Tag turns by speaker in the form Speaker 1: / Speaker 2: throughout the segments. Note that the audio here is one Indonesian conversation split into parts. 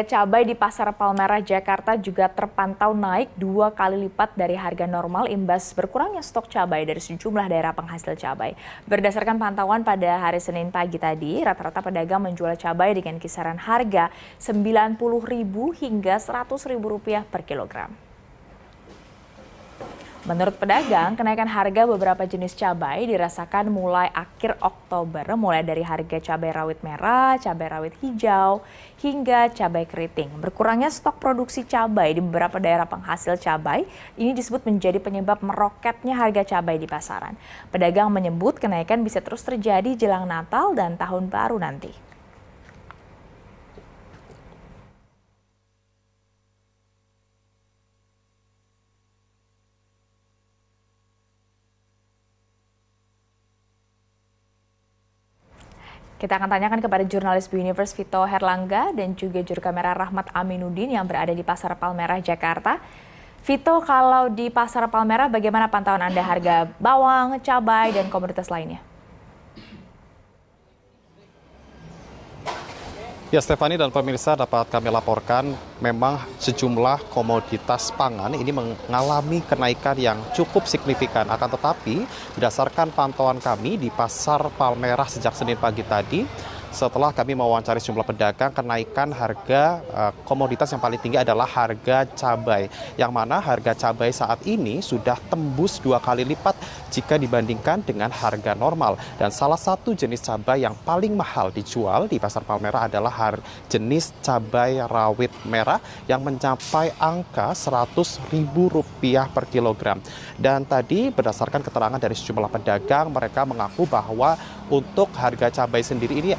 Speaker 1: Cabai di Pasar Palmerah, Jakarta juga terpantau naik 2 kali lipat dari harga normal imbas berkurangnya stok cabai dari sejumlah daerah penghasil cabai. Berdasarkan pantauan pada hari Senin pagi tadi, rata-rata pedagang menjual cabai dengan kisaran harga Rp90.000 hingga Rp100.000 per kilogram. Menurut pedagang, kenaikan harga beberapa jenis cabai dirasakan mulai akhir Oktober, mulai dari harga cabai rawit merah, cabai rawit hijau, hingga cabai keriting. Berkurangnya stok produksi cabai di beberapa daerah penghasil cabai ini disebut menjadi penyebab meroketnya harga cabai di pasaran. Pedagang menyebut kenaikan bisa terus terjadi jelang Natal dan Tahun Baru nanti. Kita akan tanyakan kepada jurnalis Universe Vito Herlangga dan juga juru kamera Rahmat Aminuddin yang berada di Pasar Palmerah, Jakarta. Vito, kalau di Pasar Palmerah bagaimana pantauan Anda harga bawang, cabai, dan komoditas lainnya?
Speaker 2: Ya, Stefani dan pemirsa, dapat kami laporkan memang sejumlah komoditas pangan ini mengalami kenaikan yang cukup signifikan. Akan tetapi berdasarkan pantauan kami di Pasar Palmerah sejak Senin pagi tadi, setelah kami mewawancari sejumlah pedagang, kenaikan harga komoditas yang paling tinggi adalah harga cabai. Yang mana harga cabai saat ini sudah tembus 2 kali lipat jika dibandingkan dengan harga normal. Dan salah satu jenis cabai yang paling mahal dijual di Pasar Palmerah adalah jenis cabai rawit merah yang mencapai angka Rp100.000 per kilogram. Dan tadi berdasarkan keterangan dari sejumlah pedagang, mereka mengaku bahwa untuk harga cabai sendiri ini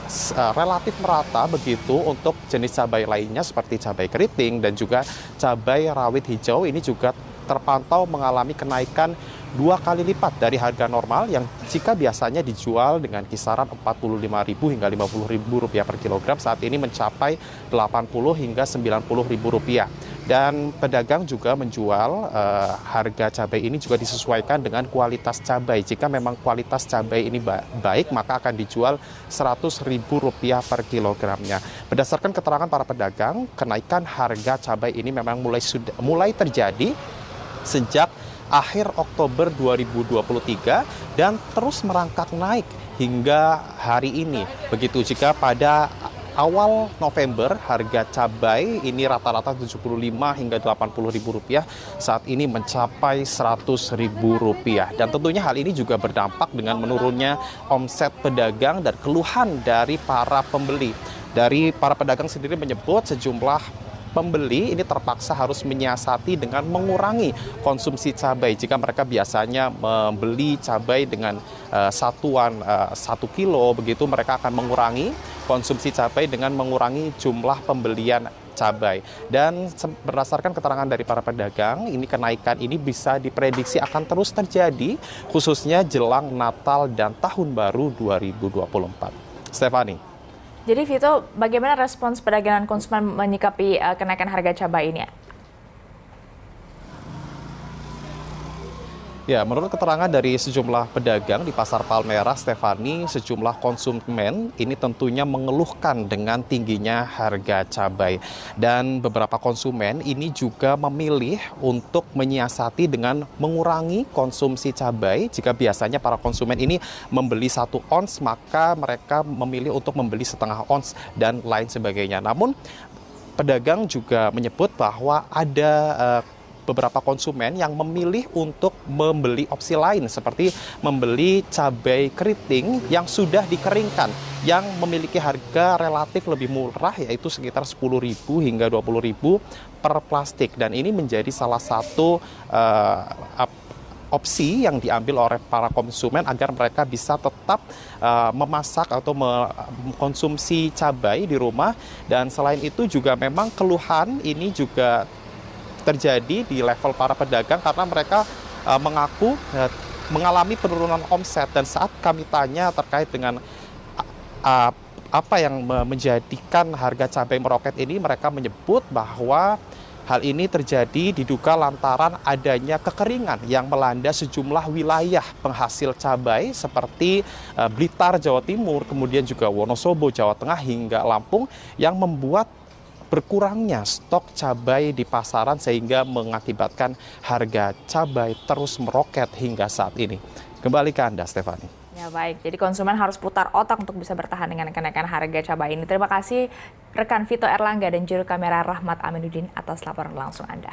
Speaker 2: relatif merata begitu untuk jenis cabai lainnya seperti cabai keriting dan juga cabai rawit hijau ini juga terpantau mengalami kenaikan 2 kali lipat dari harga normal yang jika biasanya dijual dengan kisaran Rp45.000 hingga Rp50.000 per kilogram, saat ini mencapai Rp80 hingga Rp90.000. Dan pedagang juga menjual harga cabai ini juga disesuaikan dengan kualitas cabai. Jika memang kualitas cabai ini baik, maka akan dijual Rp100.000 per kilogramnya. Berdasarkan keterangan para pedagang, kenaikan harga cabai ini memang mulai terjadi sejak akhir Oktober 2023 dan terus merangkak naik hingga hari ini. Begitu jika pada awal November harga cabai ini rata-rata Rp75 hingga Rp80.000, saat ini mencapai Rp100.000. Dan tentunya hal ini juga berdampak dengan menurunnya omset pedagang dan keluhan dari para pembeli. Dari para pedagang sendiri menyebut sejumlah pembeli ini terpaksa harus menyiasati dengan mengurangi konsumsi cabai. Jika mereka biasanya membeli cabai dengan satuan 1 kilo, begitu mereka akan mengurangi konsumsi cabai dengan mengurangi jumlah pembelian cabai. Dan berdasarkan keterangan dari para pedagang, ini kenaikan ini bisa diprediksi akan terus terjadi khususnya jelang Natal dan Tahun Baru 2024. Stefani.
Speaker 1: Jadi Vito, bagaimana respons pedagang dan konsumen menyikapi kenaikan harga cabai ini?
Speaker 2: Ya, menurut keterangan dari sejumlah pedagang di Pasar Palmerah, Stefani, sejumlah konsumen ini tentunya mengeluhkan dengan tingginya harga cabai. Dan beberapa konsumen ini juga memilih untuk menyiasati dengan mengurangi konsumsi cabai. Jika biasanya para konsumen ini membeli 1 ons, maka mereka memilih untuk membeli setengah ons dan lain sebagainya. Namun, pedagang juga menyebut bahwa ada beberapa konsumen yang memilih untuk membeli opsi lain seperti membeli cabai keriting yang sudah dikeringkan yang memiliki harga relatif lebih murah, yaitu sekitar Rp10.000 hingga Rp20.000 per plastik. Dan ini menjadi salah satu opsi yang diambil oleh para konsumen agar mereka bisa tetap memasak atau mengkonsumsi cabai di rumah. Dan selain itu juga memang keluhan ini juga terjadi di level para pedagang karena mereka mengaku mengalami penurunan omset. Dan saat kami tanya terkait dengan apa yang menjadikan harga cabai meroket ini, mereka menyebut bahwa hal ini terjadi diduga lantaran adanya kekeringan yang melanda sejumlah wilayah penghasil cabai seperti Blitar, Jawa Timur, kemudian juga Wonosobo, Jawa Tengah hingga Lampung, yang membuat berkurangnya stok cabai di pasaran sehingga mengakibatkan harga cabai terus meroket hingga saat ini. Kembali ke Anda, Stefani.
Speaker 1: Ya baik, jadi konsumen harus putar otak untuk bisa bertahan dengan kenaikan harga cabai ini. Terima kasih rekan Vito Erlangga dan juru kamera Rahmat Aminuddin atas laporan langsung Anda.